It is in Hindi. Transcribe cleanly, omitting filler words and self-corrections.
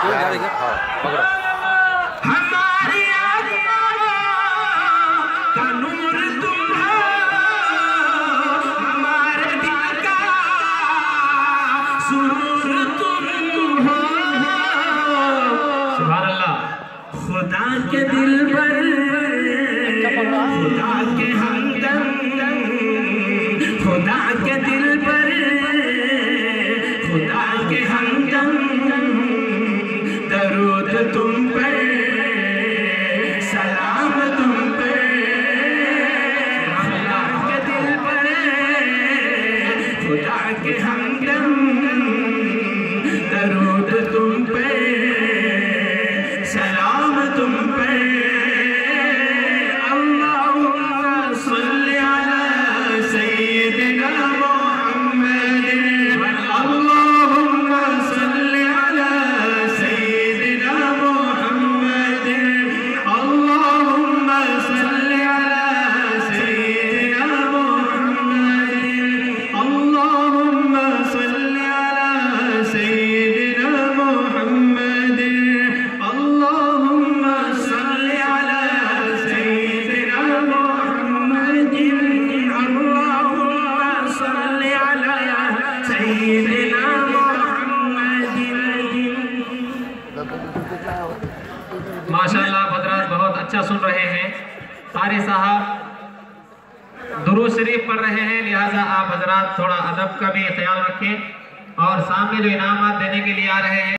हमारी आत्मा का नूर तुम हो, हमारे दिल का सुरूर तुम हो। सुभान अल्लाह। खुदा के दिल पर, खुदा के हमदम, खुदा के दिल पर, खुदा के हमदम, दरूद तुम पर, सलाम तुम पर। खुदा के दिल पर, खुदा के हमदम, दरूद तुम पर, सलाम तुम पर। अल्लाहुम्मा सल्ली अला सय्यिदिना मुहम्मद, अल्लाहुम्मा सल्ली अला सय्यिदिना मुहम्मद, अल्लाहुम्मा सल्ली अला सय्यिदिना मुहम्मद, अल्लाहुम्मा सल्ली अला सय्यिदिना मुहम्मद, अल्लाहुम्मा सल्ली अला सय्यिदिना मुहम्मद, अल्लाहुम्मा सल्ली अला सय्यिदिना मुहम्मद। माशाअल्लाह हजरात बहुत अच्छा सुन रहे हैं। कारी साहब दुरूद शरीफ पढ़ रहे हैं, लिहाजा आप हजरात थोड़ा अदब का भी ख्याल रखें और सामने जो इनामात देने के लिए आ रहे हैं